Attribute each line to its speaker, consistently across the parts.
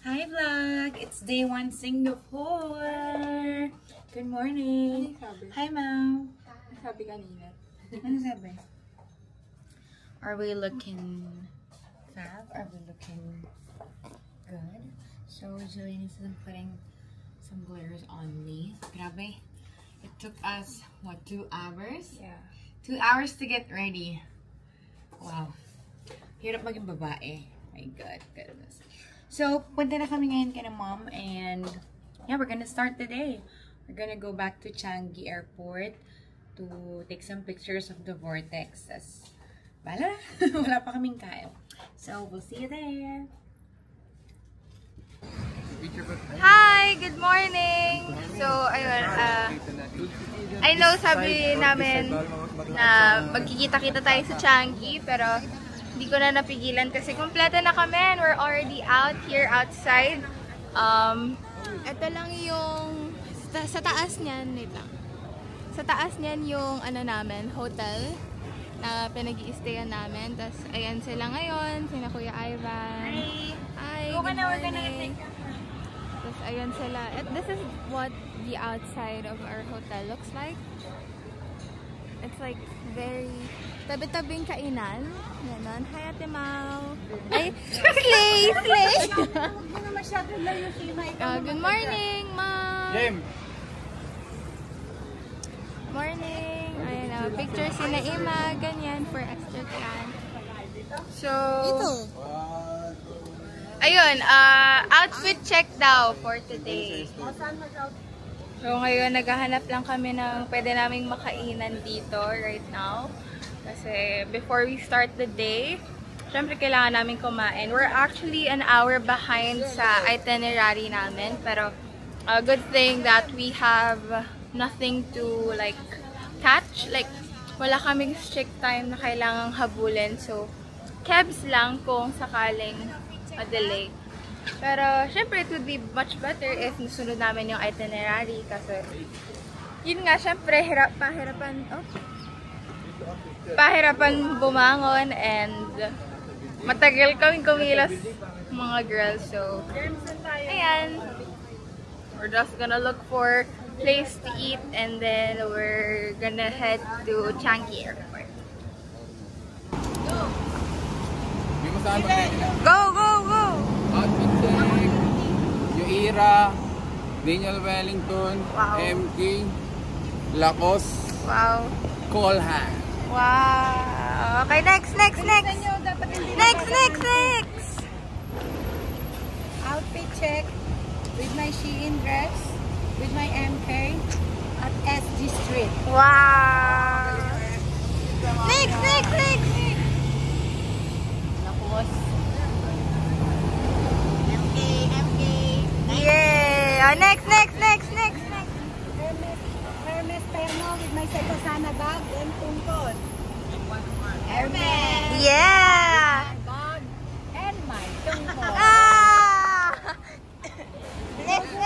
Speaker 1: Hi vlog! It's day 1 Singapore! Good morning! Hi ma'am!
Speaker 2: Ano sabi kanina?
Speaker 1: Ano sabi? Are we looking fab? Are we looking good? So Julian is putting some glitters on me. Grabe. It took us, what, 2 hours?
Speaker 2: Yeah.
Speaker 1: 2 hours to get ready. Wow. Hirap maging babae. My God, goodness. So, punta na kami ngayon kay mom and yeah, we're gonna start the day. We're gonna go back to Changi Airport to take some pictures of the vortex. As, bala, wala pa kaming kain. So, we'll see you there.
Speaker 2: Hi! Good morning! So, ayun, I know sabi namin na magkikita-kita tayo sa Changi, pero hindi ko na napigilan kasi kompleto na kami and we're already out here outside. Ito lang yung sa taas niyan, wait lang. Sa taas niyan yung ano namin, hotel na pinag-i-stayan namin. Tapos ayan sila ngayon, sina Kuya Ivan. Hi! Good morning! Tapos ayan sila. This is what the outside of our hotel looks like. It's like very tabi-tabing kainan. Ganon. Hi, Ate Mau. Ay, slay! Slay! Good morning, Mom!
Speaker 3: Jim!
Speaker 2: Morning! Ayan, picture si Naima. Ganyan, for extra can. So, ayun, outfit check daw for today. So, ngayon, naghahanap lang kami ng pwede naming makainan dito right now. Kasi, before we start the day, syempre kailangan namin kumain. We're actually an hour behind sa itinerary namin. Pero, a good thing that we have nothing to, like, catch. Like, wala kaming strict time na kailangang habulin. So, cabs lang kung sakaling ma-delay. Pero, syempre, it would be much better if nasunod namin yung itinerary. Kasi, yun nga, syempre, pahirapan bumangon and matagal kaming kumilas mga girls. So, ayan. We're just gonna look for place to eat and then we're gonna head to Changi Airport. Go, go, go!
Speaker 3: Outfit check, Yuira, Daniel Wellington,
Speaker 2: Wow.
Speaker 3: MK, Lacoste,
Speaker 2: Wow.
Speaker 3: Colhan.
Speaker 2: Wow. Okay, next. Next.
Speaker 4: Outfit check with my Shein dress, with my MK at SG Street.
Speaker 2: Wow. Next.
Speaker 4: MK.
Speaker 2: Yay. Oh, next.
Speaker 4: Hermes Perno with my Setosana bag and tungkol.
Speaker 2: Hermes. Yeah.
Speaker 4: My bag and my tungkol.
Speaker 2: Next.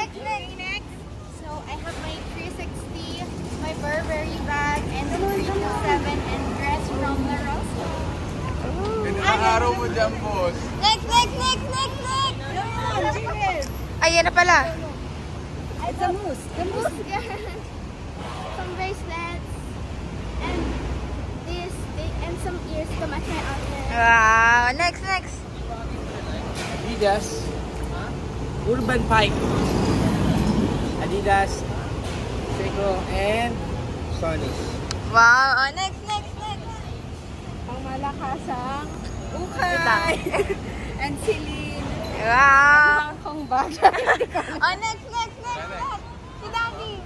Speaker 2: So I have my 360, my Burberry bag, and the 327 and dress from La Rosa.
Speaker 3: Ganda ng araw mo dyan, boss.
Speaker 2: Next. Ayan na pala.
Speaker 4: It's a mousse.
Speaker 2: Some bracelets and this and some ears to match my outfit. Wow. Next.
Speaker 3: Adidas, Urban Pike, Adidas, Seiko, and Sony.
Speaker 2: Wow. Oh, next.
Speaker 4: Pamalakasang ukay and Celine.
Speaker 2: Wow.
Speaker 4: Kong bag.
Speaker 2: Oh, next. Si Daddy.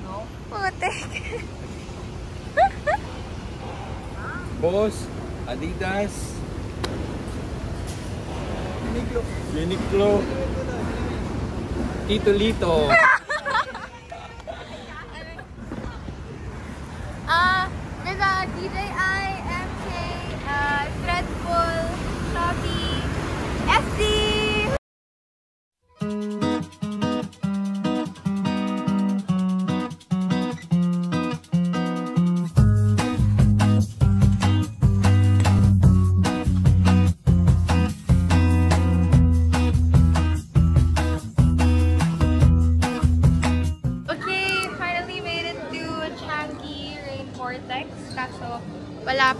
Speaker 3: No?
Speaker 2: Putek.
Speaker 3: Boss, Adidas, Uniqlo, Tito Lito.
Speaker 2: There's a DJI, MK, Threadful, Shopee, SD.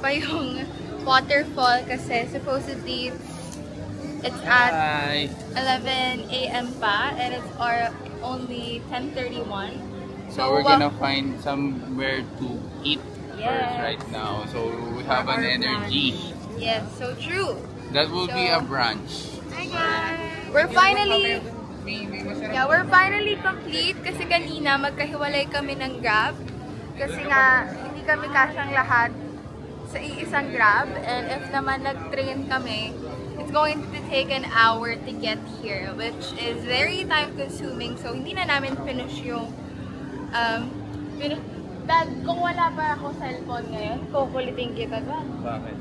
Speaker 2: pa yung waterfall kasi supposedly it's at 11 a.m. pa and it's only 10:31.
Speaker 5: So we're gonna find somewhere to eat first right now. So we have an energy.
Speaker 2: Yes, so true.
Speaker 5: That will be a brunch.
Speaker 2: Hi guys! We're finally complete kasi kanina magkahiwalay kami ng Grab. Kasi nga, hindi kami kasyang lahat sa iisang Grab. And if naman nag-train kami, it's going to take an hour to get here, which is very time-consuming. So, hindi na namin finish yung Dad, kung wala pa ako cellphone ngayon, kukulitin kita, Dad.
Speaker 3: Bakit?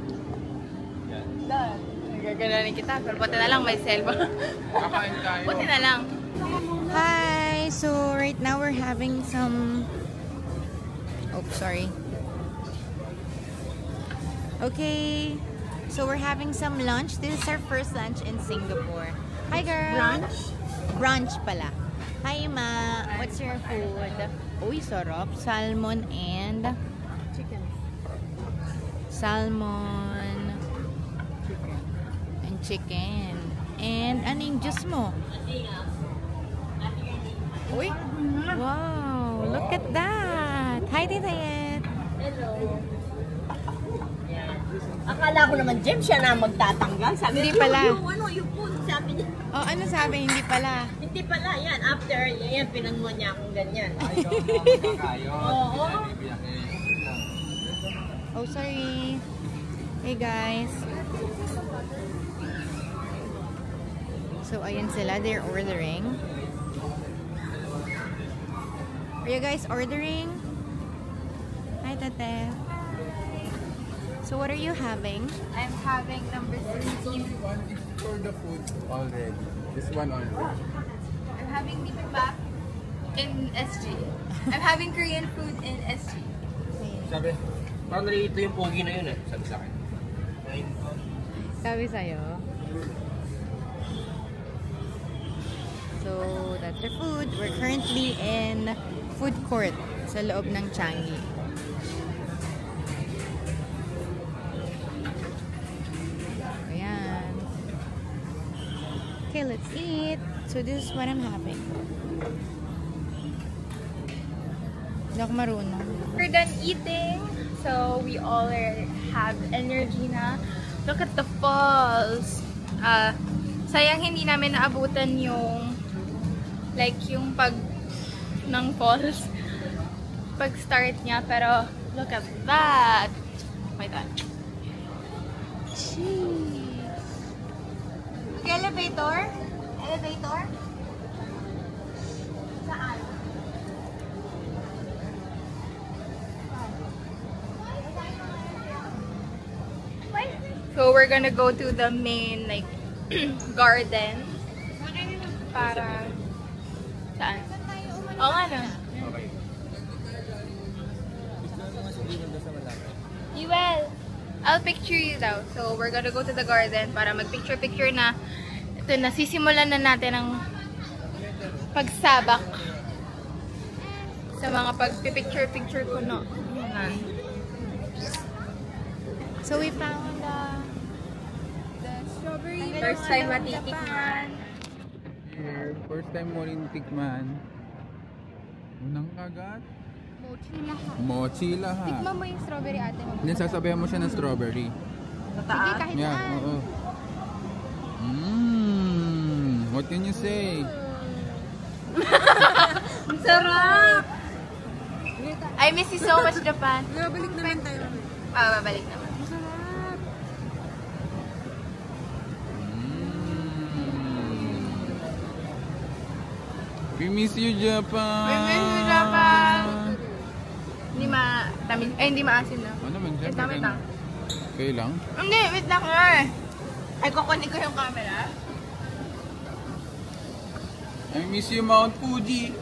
Speaker 2: Dad, nagagalanin kita. Pero buti na lang may cellphone.
Speaker 5: Kakain tayo.
Speaker 2: Buti na lang.
Speaker 1: Hi! So, right now we're having some... Oh, sorry. Okay. So, we're having some lunch. This is our first lunch in Singapore. Hi, girl! Brunch? Brunch pala. Hi, Ma! What's your food? Uy, sarap. Salmon and...
Speaker 4: Chicken.
Speaker 1: Salmon. And chicken. And ano yung juice mo? Uy! Wow! Look at that! Hi, Tita Yet!
Speaker 6: Hello. Akala ko naman, Jem, siya na magtatanggal. Sabi
Speaker 1: Hindi
Speaker 6: niya,
Speaker 1: pala.
Speaker 6: yung food, sabi niya.
Speaker 1: Oh, ano sabi? Hindi pala.
Speaker 6: Hindi pala, yan. After, yan, pinanguha niya akong ganyan. Oo.
Speaker 1: Oh, sorry. Hey, guys. So, ayan sila. They're ordering. Are you guys ordering? Hi, Tate. So, what are you having?
Speaker 2: I'm having number 13.
Speaker 5: For the food already. This one already.
Speaker 2: I'm having bibimbap in SG. I'm having Korean food in SG.
Speaker 3: Sabi, parang nalilito yung pogi na yun eh. Sabi sa akin.
Speaker 1: Sabi sa'yo. So, that's our food. We're currently in food court sa loob ng Changi. Ayan. Okay, let's eat. So, this is what I'm having. Hindi ako marunong.
Speaker 2: We're done eating, so we all have energy na. Look at the falls. Sayang hindi namin naabutan yung yung pag ng falls pag start niya, pero look at that. My God. Jeez. Elevator? Elevator? Saan? So we're gonna go to the main garden para saan? Oo nga no.
Speaker 3: Okay.
Speaker 2: You will. I'll picture you daw. So we're gonna go to the garden para mag-picture-picture na. Ito, nasisimulan na natin ang pagsabak sa mga pag-picture-picture ko no.
Speaker 1: So, we found
Speaker 2: The strawberry.
Speaker 6: First time matitikman.
Speaker 5: Here, first time mo rin tikman. Unang kagat.
Speaker 2: Mochi lahat.
Speaker 5: Mochi lahat.
Speaker 2: Tikman mo yung strawberry ate mo.
Speaker 5: Then sasabayan mo siya ng strawberry.
Speaker 2: Sige, kahit
Speaker 5: Yeah,
Speaker 2: saan.
Speaker 5: oo. What can you say?
Speaker 6: Ang sarap!
Speaker 2: I miss you so much, Japan.
Speaker 4: Babalik naman tayo.
Speaker 2: Babalik naman.
Speaker 5: We miss you, Japan!
Speaker 2: We miss you, Japan! Hindi tamis. Ay, hindi maasim na.
Speaker 5: Ano naman,
Speaker 2: Wait
Speaker 5: syempre
Speaker 2: lang, wait lang.
Speaker 5: Okay lang?
Speaker 2: Hindi, wait lang nga. Ay, kukunin ko yung camera.
Speaker 5: I miss you, Mount Fuji!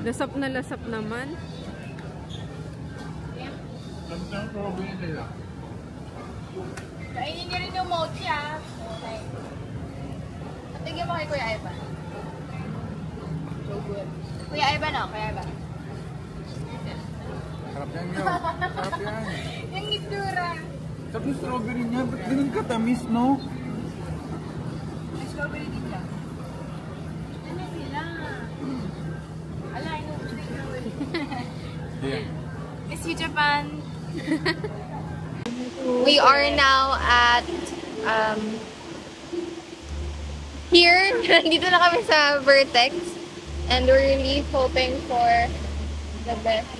Speaker 4: Lasap na lasap naman.
Speaker 2: Kainin niyo rin yung mochi, ah. Okay. Patigyan mo kay Kuya Ivan. So good. Kuya Ivan o, Kuya Ivan.
Speaker 5: Sarap yan yun. Sarap yan.
Speaker 2: Yung itsura.
Speaker 5: Sarap yung strawberry niya. Ba't ganun katamis, no?
Speaker 2: May strawberry din siya. Ano sila? Ala, I know.
Speaker 5: Yeah.
Speaker 2: Miss you, Japan. We are now at here. Dito na kami sa Vertex. And we're really hoping for the best.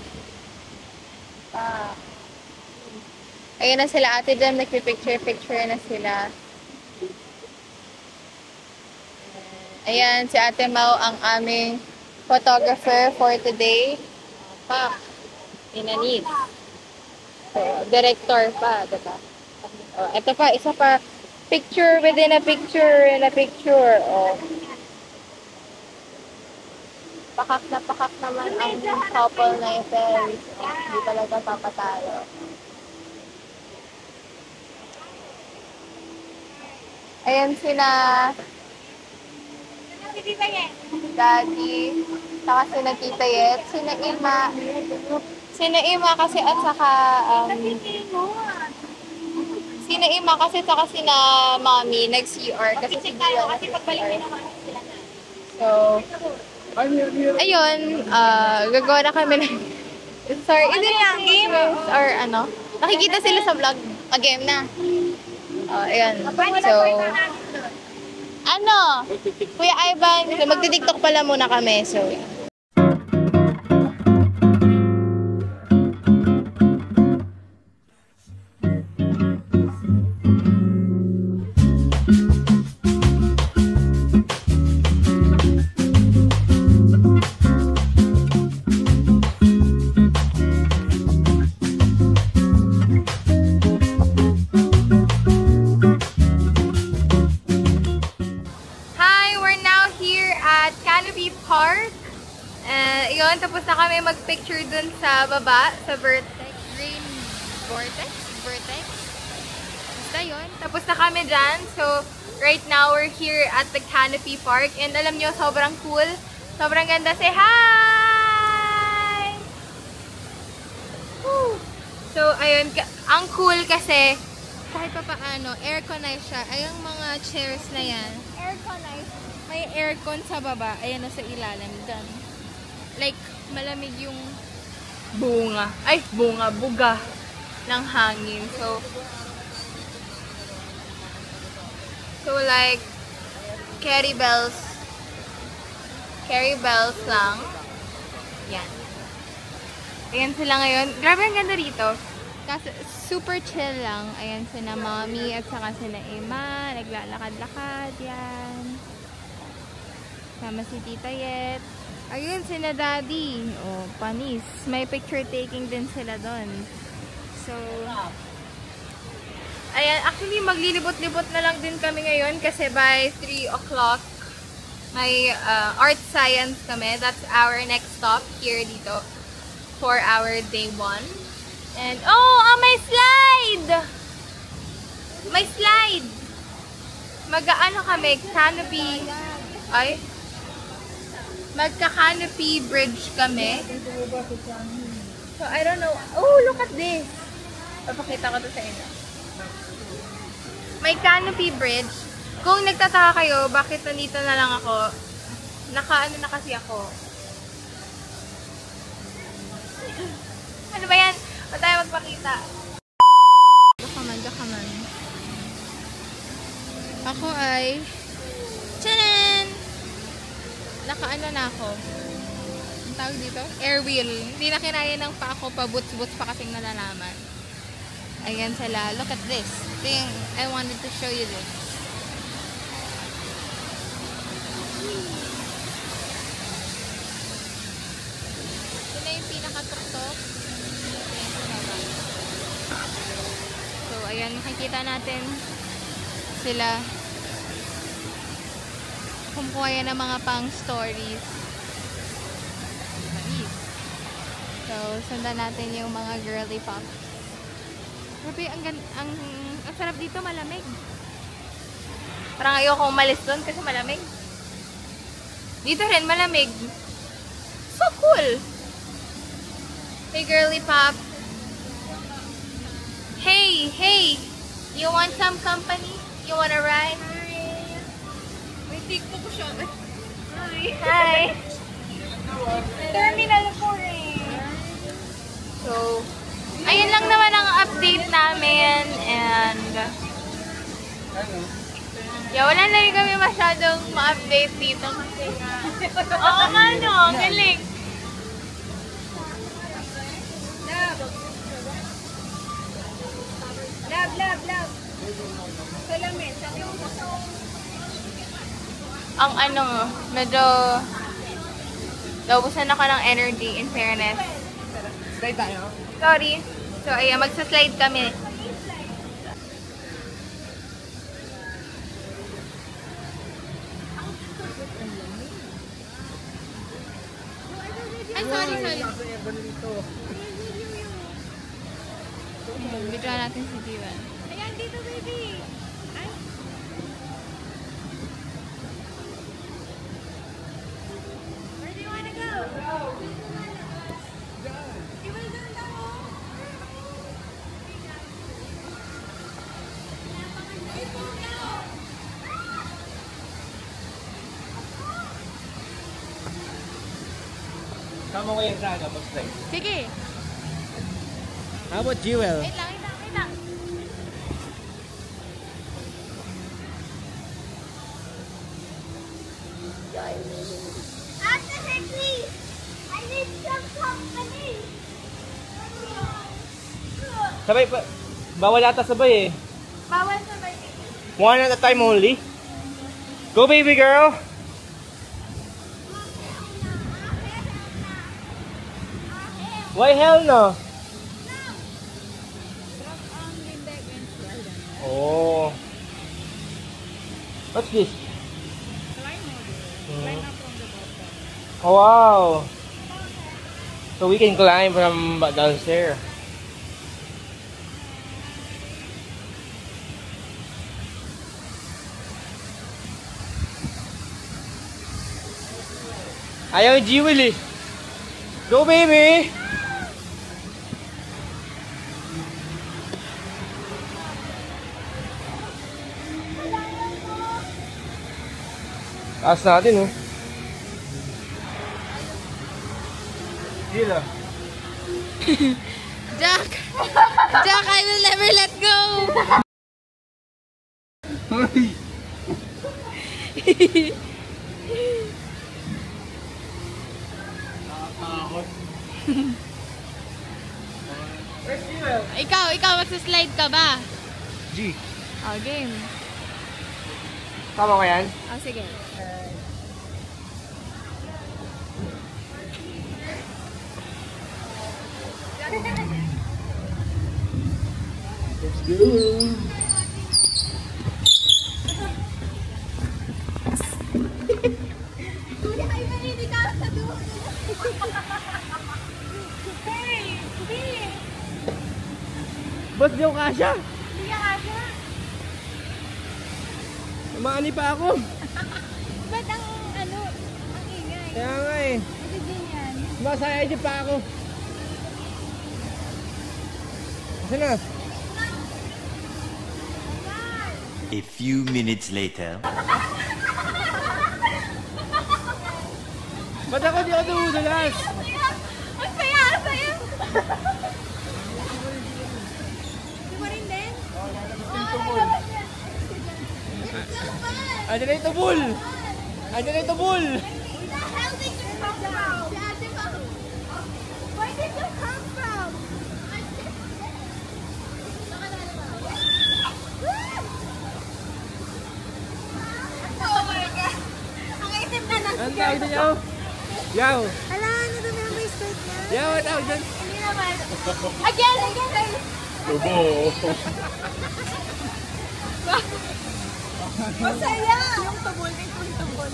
Speaker 2: Ayun na sila, Ate Jem, nagpipicture-picture na sila. Ayan, si Ate Mau ang aming photographer for today. Pa, inanid. So, director pa, diba? Oh, ito pa, isa pa. Picture within a picture in a picture. Oh. Pakak naman ang couple na ito. Hindi talaga papatalo. Ayan sila Daddy, saka sina Tita Yet, sina Ima kasi at saka sina Ima kasi saka sina Mommy nag-CR kasi si Dia nag-CR. So, ayun, gagawa na kami ng sorry, hindi lang game or ano, nakikita sila sa vlog, game na. Ayan, so ano, Kuya Ivan, magti-TikTok pala muna kami, so Park. Yun, tapos na kami mag-picture dun sa baba, sa Vertex. Green Vortex? Vertex? Basta yun. Tapos na kami dyan. So, right now, we're here at the Canopy Park. And alam nyo, sobrang cool. Sobrang ganda. Say hi! Woo! So, ayun. Ang cool kasi, kahit pa paano, airconized siya. Ay, yung mga chairs na yan. Airconized. May aircon sa baba. Ayan o sa ilalim. Done. Like, malamig yung bunga. Ay, buga ng hangin. So like, carry bells lang. Yan. Ayan sila ngayon. Grabe ang ganda rito. Kasi super chill lang. Ayan sila Mommy at saka sila Emma. Naglalakad-lakad. Yan. Sama si Tita Yet. Ayun, sila Daddy. Oh, panis. May picture taking din sila doon. So, ayan. Actually, maglilibot-libot na lang din kami ngayon kasi by 3 o'clock may art science kami. That's our next stop here dito for our day 1. And, may slide! May slide! Mag-ano kami, canopy. Ay, magka-canopy bridge kami. So, I don't know. Oh, look at this. Papakita ko to sa inyo. May canopy bridge. Kung nagtataka kayo, bakit nandito na lang ako, naka-ano na kasi ako. Ano ba yan? Ba't tayo magpakita? Gakaman. Ako ay tchanan! Naka-ano na ako. Ang tawag dito? Air wheel. Hindi na kinaya ng pa ako pa-boots-boots pa kasing nalalaman. Ayan sila. Look at this thing. I wanted to show you this. Ito na yung pinaka-tuktok. So, ayan. Makikita natin sila. Kumukuha yan ng mga pang stories. So, sundan natin yung mga girly pop. Grabe, ang sarap dito, malamig. Parang ayoko umalis doon kasi malamig. Dito rin, malamig. So cool! Hey, girly pop. Hey, hey! You want some company? You wanna ride? Hi! May TikTok ko siya. Hi! Terminal 4 eh. So, ayun lang naman ang update namin. And, yeah, wala na rin kami masyadong ma-update dito kasi oo nga no, galing.
Speaker 4: Love. Salamin.
Speaker 2: Ang ano, medyo naubusan ako ng energy in fairness.
Speaker 3: Slide tayo.
Speaker 2: Sorry. So, ayan, magsa-slide kami. Ay, sorry. Video natin si Divan. Ayan, dito, baby! Ay! Where do you wanna go? You will go down.
Speaker 3: Sama ko yung Saga, pag-slide.
Speaker 2: Sige!
Speaker 3: How about Jewel?
Speaker 2: Wait lang.
Speaker 7: After her, please. I need some company.
Speaker 3: Sabay pa. Bawal ata sabay eh.
Speaker 2: Bawal sabay.
Speaker 3: One at a time only. Go baby girl. Why hell no? Oh. What's this? Oh wow. So we can climb from downstairs. Ayaw yung Jewel eh. Go baby! Taas natin oh. Gila.
Speaker 2: Jack! Jack, I will never let go! Ikaw, magsaslide ka ba?
Speaker 3: G.
Speaker 2: Oh, game.
Speaker 3: Tama ko yan?
Speaker 2: Oh, sige.
Speaker 3: Let's go. Ba't di ako kasya?
Speaker 2: Hindi ka kasya.
Speaker 3: Umaani pa ako.
Speaker 2: Ba't ang ingay?
Speaker 3: Kaya nga eh.
Speaker 2: Ito din yan.
Speaker 3: Masaya dyan pa ako. Kasi na.
Speaker 8: A few minutes later.
Speaker 3: Ba't ako di ako dumudulas?
Speaker 2: Ang saya! Di mo rin din?
Speaker 3: Andiyan na ito, bull! Andiyan na ito, bull!
Speaker 7: Where did you come from? Oh my God! Ang itim na lang.
Speaker 3: Ang tawag din niyo? Yaw!
Speaker 7: Hala, ano dumi ang may skirt niya?
Speaker 3: Yaw, ang tawag din.
Speaker 7: Hindi naman. Again! Masaya! Yung tubol, yung tubol.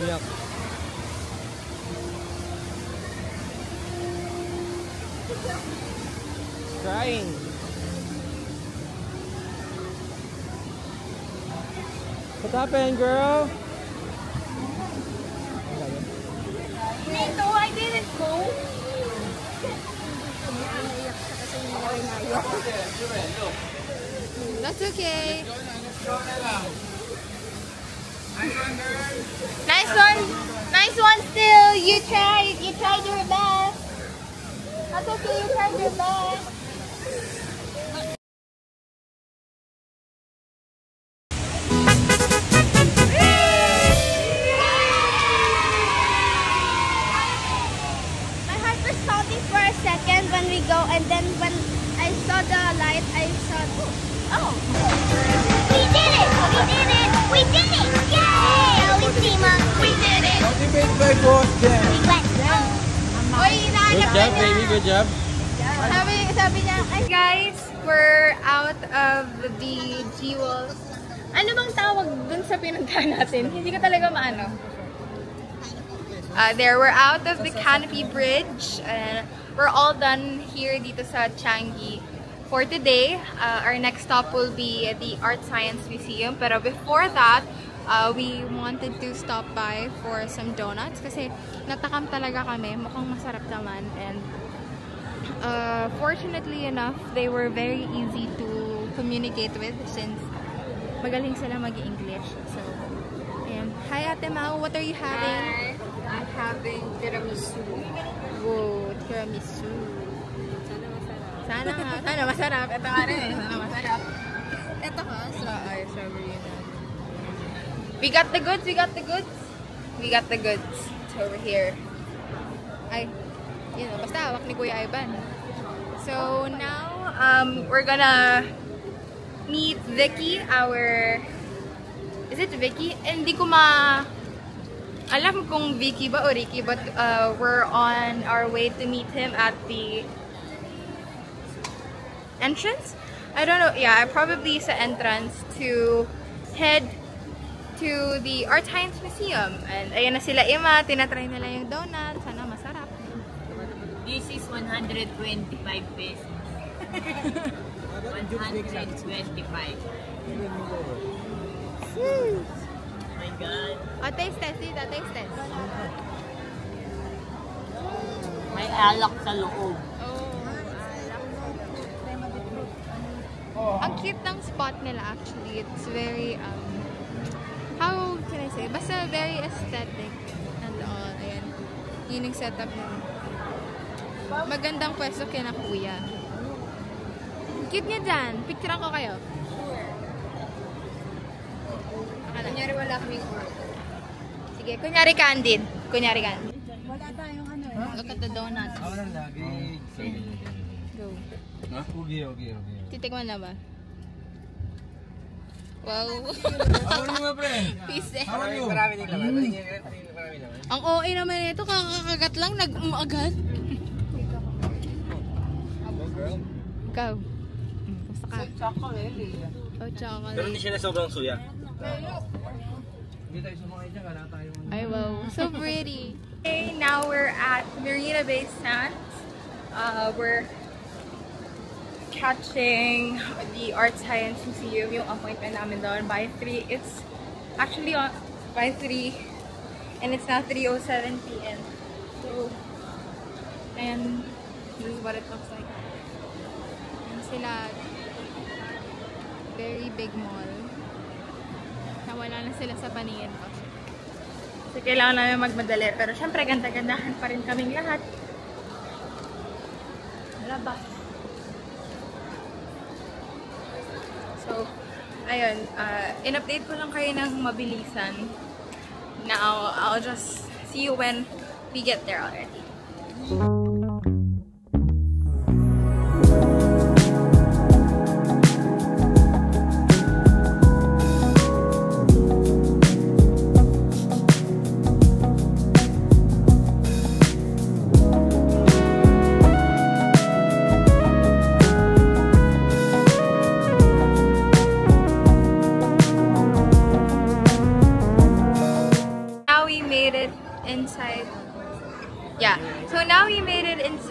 Speaker 3: umiyak. Crying. What happened, girl?
Speaker 2: No, I didn't go. That's okay. Nice one. Nice one still. You tried your best. That's okay, you tried your best. My heart was pounding for a second when we go, and then when I saw the light, I thought, oh. We did it! We did it! We did it! Yay! Olisima! We did it!
Speaker 3: Motivated by boss there.
Speaker 2: We went home. Oy,
Speaker 3: Good job, baby. Good job.
Speaker 2: Sabi niya, ay guys, we're out of the Jewels. Ano bang tawag dun sa pinuntahan natin? Hindi ko talaga maano. There, we're out of the Canopy Bridge. We're all done here dito sa Changi for today. Our next stop will be the Art Science Museum. Pero before that, we wanted to stop by for some donuts kasi natakam talaga kami. Mukhang masarap naman. And fortunately enough, they were very easy to communicate with since magaling sila mag-English. So, ayan. Hi Ate Mau, what are you having?
Speaker 4: I'm having tiramisu.
Speaker 2: Whoa, tiramisu. Sana masarap. Ito nga rin, sana masarap. Ito ka, strawberry na. We got the goods. It's over here. Ay, you know, basta hawak ni Kuya Ivan. So now, we're gonna meet Vicky, is it Vicky? Hindi ko alam kung Vicky ba o Ricky, but we're on our way to meet him at the entrance? I don't know, yeah, probably sa entrance to head to the Art Science Museum. And ayan na sila Ima, tinatry nila yung donut, sana masarap.
Speaker 6: This is 125 pesos. 125. Oh my God.
Speaker 2: Oh, taste test, Tita, taste test.
Speaker 6: May alak sa loob.
Speaker 2: Ang cute ng spot nila actually. It's very, how can I say? Basta very aesthetic and all. Ayan. Yun yung setup nila. Magandang pwesto kina Kuya. Cute niya dyan. Picturean ko kayo.
Speaker 4: Kunyari wala kaming
Speaker 2: Sige, kunyari candid.
Speaker 4: Wala tayong ano eh.
Speaker 2: Look at the donuts.
Speaker 3: Awalan lagi.
Speaker 2: Go.
Speaker 3: Okay.
Speaker 2: Titikman na ba? Wow.
Speaker 3: How are you, my friend?
Speaker 2: Peace eh.
Speaker 3: How are you?
Speaker 5: Marami din naman.
Speaker 2: Ang OA naman ito, kakakagat lang, nag-agad. Ikaw. Gusto ka?
Speaker 4: Chocolate.
Speaker 2: Oh, chocolate.
Speaker 3: Pero hindi siya na sobrang suya.
Speaker 2: Ay, wow. So pretty. Okay, now we're at Marina Bay Sands. We're catching the Art Science Museum, yung appointment namin doon by 3. It's actually on by 3 and it's now 3:07 p.m. So, and this is what it looks like. And sila, very big mall. Nawala na sila sa paningin ko. So, kailangan namin magmadali. Pero syempre, ganda-gandahan pa rin kaming lahat. Wala ba? So, ayun. In-update ko lang kayo ng mabilisan. Now, I'll just see you when we get there already.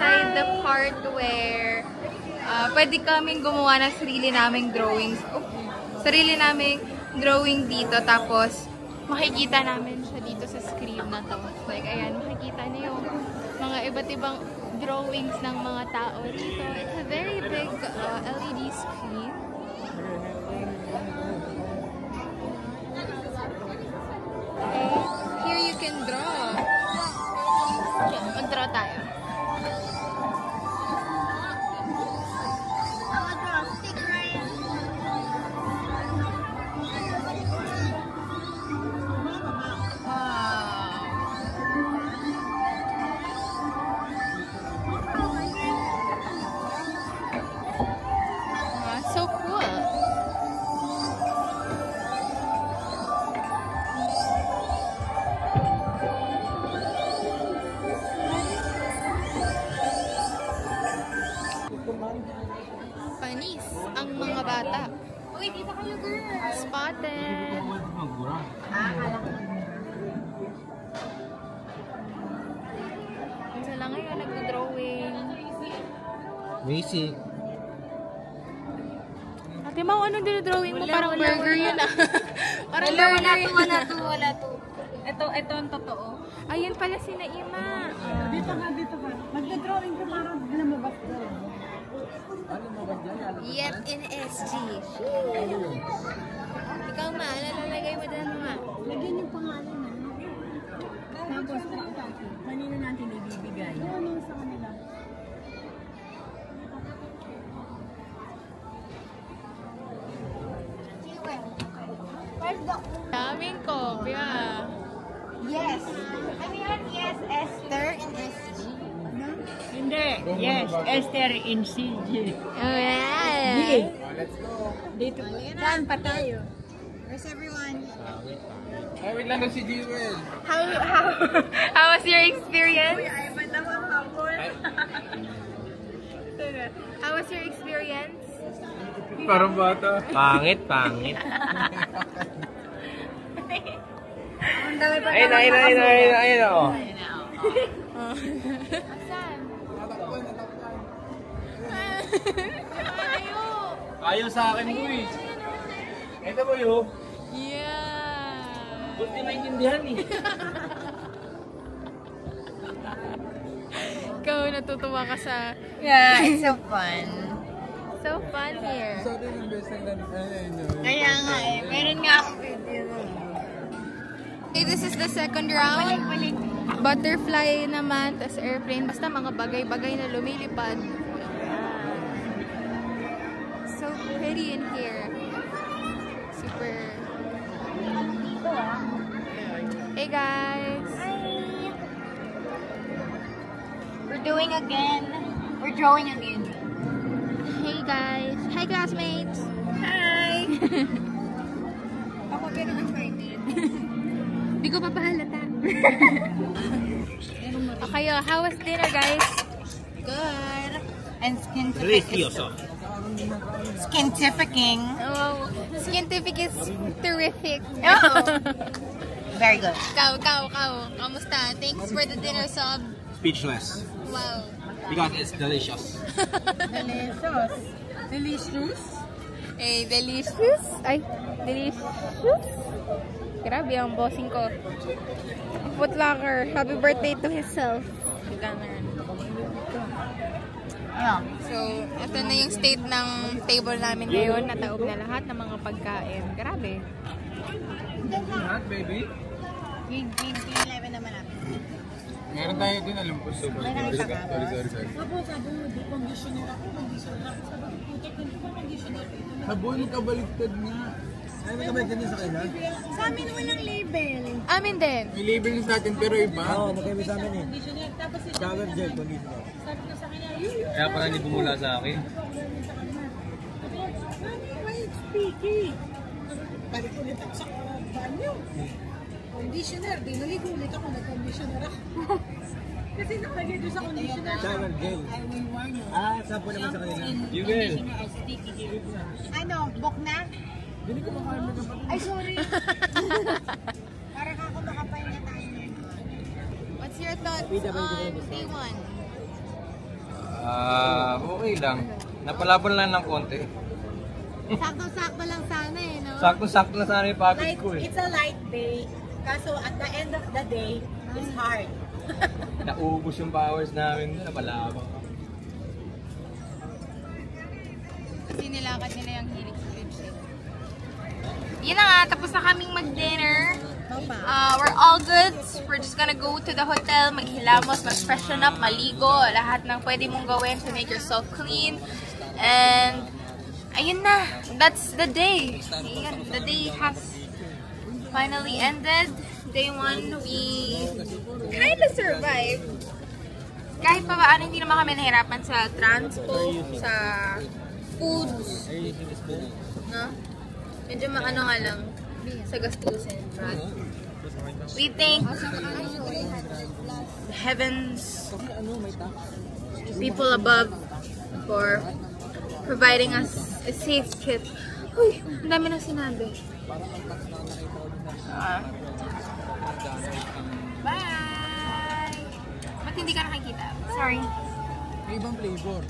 Speaker 2: inside the part where pwede kaming gumawa ng sarili naming drawings. Sarili naming drawing dito. Tapos, makikita namin siya dito sa screen na to. Like, ayan, makikita niyo yung mga iba't ibang drawings ng mga tao dito. It's a very big LED screen. Okay, here you can draw. Mag-draw tayo. So cool. Panis ang mga bata. Uy, dito kayo, girl. Spotted. Sila ngayon nag-drawing.
Speaker 3: Basic.
Speaker 2: Ate Mau, anong dinodrawing mo? Parang burger yun ah. Parang burger yun.
Speaker 4: Wala to. Ito ang totoo.
Speaker 2: Ayun pala si Naima.
Speaker 4: Dito ka. Magda-drawing ka para lumabas doon.
Speaker 2: Yep, in SG. Ikaw ma, lalagay mo dyan ma.
Speaker 4: Lagyan yung pangalan na. Tapos, kanina natin ibibigay. Ano sa kanila?
Speaker 2: Daming kopya.
Speaker 4: Yes. Ano yan? Yes, Esther in SG.
Speaker 6: Hindi. Yes, Esther in CG.
Speaker 2: Oh, yeah.
Speaker 4: Dito. Saan pa tayo? Where's everyone?
Speaker 5: Ay, wait lang si Jewel.
Speaker 2: How was your experience?
Speaker 4: Ay, ba't naman hapon?
Speaker 2: How was your experience?
Speaker 5: Parang bata.
Speaker 3: Pangit. Ayun o.
Speaker 2: Saan?
Speaker 3: Ayaw sa akin mo eh. Ito mo yun.
Speaker 2: Yeah.
Speaker 3: Buti maintindihan eh.
Speaker 2: Ikaw natutuwa ka sa...
Speaker 1: Yeah, it's so fun.
Speaker 2: So fun here.
Speaker 1: Kaya nga eh, meron nga ako video.
Speaker 2: Okay, this is the second round. Butterfly naman, tas airplane. Basta mga bagay-bagay na lumilipad. So pretty in here. Super. Hey guys.
Speaker 1: We're doing again. We're drawing again.
Speaker 2: Hey guys. Hi classmates.
Speaker 1: Hi!
Speaker 4: Ako pero excited.
Speaker 2: Hindi ko papahalata. Okay, how was dinner guys?
Speaker 1: Good. And
Speaker 3: Delicioso.
Speaker 1: scientificing.
Speaker 2: Oh, scientific is terrific.
Speaker 1: Very good.
Speaker 2: Kau. Kamusta? Thanks for the dinner sub.
Speaker 3: Speechless.
Speaker 2: Wow.
Speaker 3: Because it's delicious.
Speaker 4: Delicious.
Speaker 2: Eh, delicious. Ay, delicious. Grabe ang bossing ko. Footlocker. Happy birthday to himself.
Speaker 1: Yeah.
Speaker 2: So, ito na yung state ng table namin ngayon. Nataob na lahat ng mga pagkain. Grabe.
Speaker 5: Not, baby.
Speaker 1: Grade 11 naman natin.
Speaker 5: Meron tayo din, alam ko. Sorry. Sabon, kabaliktad nga.
Speaker 3: Ay, may kabaliktad din sa kanila?
Speaker 4: Sa amin walang label.
Speaker 2: Amin din.
Speaker 5: May label sa atin pero iba.
Speaker 3: Oo, magkaiba sa amin eh. Shower gel, conditioner.
Speaker 9: Kaya parang hindi bumula sa akin.
Speaker 4: Wait, speaking. Balik ulit ako sa banyo. Conditioner. Di naligo ulit ako. Nag-conditioner ako. Kasi nakalagay doon sa conditioner.
Speaker 3: Shower gel.
Speaker 4: I will warn you.
Speaker 3: Ah, sampo naman sa kanila.
Speaker 9: You will.
Speaker 4: Ano? Bok na?
Speaker 3: Hindi ko makain na kapatid.
Speaker 4: Ay, sorry. Para ako makapahinga tayo.
Speaker 2: What's your thoughts on day 1?
Speaker 9: Okay lang. Napalaban lang ng konti.
Speaker 7: Sakto-sakto lang sana eh, no?
Speaker 9: Sakto-sakto na sana yung pagod
Speaker 6: Like,
Speaker 9: ko eh.
Speaker 6: it's a light day. Kaso at the end of the day, it's hard.
Speaker 9: Naubos yung powers namin doon, napalabang.
Speaker 2: Kasi nilakad nila yung Helix Bridge eh. Yun na nga, tapos na kaming mag-dinner. We're all good. We're just gonna go to the hotel, maghilamos, mag-freshen up, maligo, lahat ng pwede mong gawin to make yourself clean. And ayun na, that's the day. Ayun, the day has finally ended. Day 1, we kind of survived. Kahit pa paano, hindi naman kami nahirapan sa transpo, sa foods. No? Medyo maano nga lang sa gastusin. But we thank the heavens, people above, for providing us a safe trip. Uy, ang dami na sinabi. Bye! Ba't hindi ka nakikita? Sorry.
Speaker 3: May ibang flavor.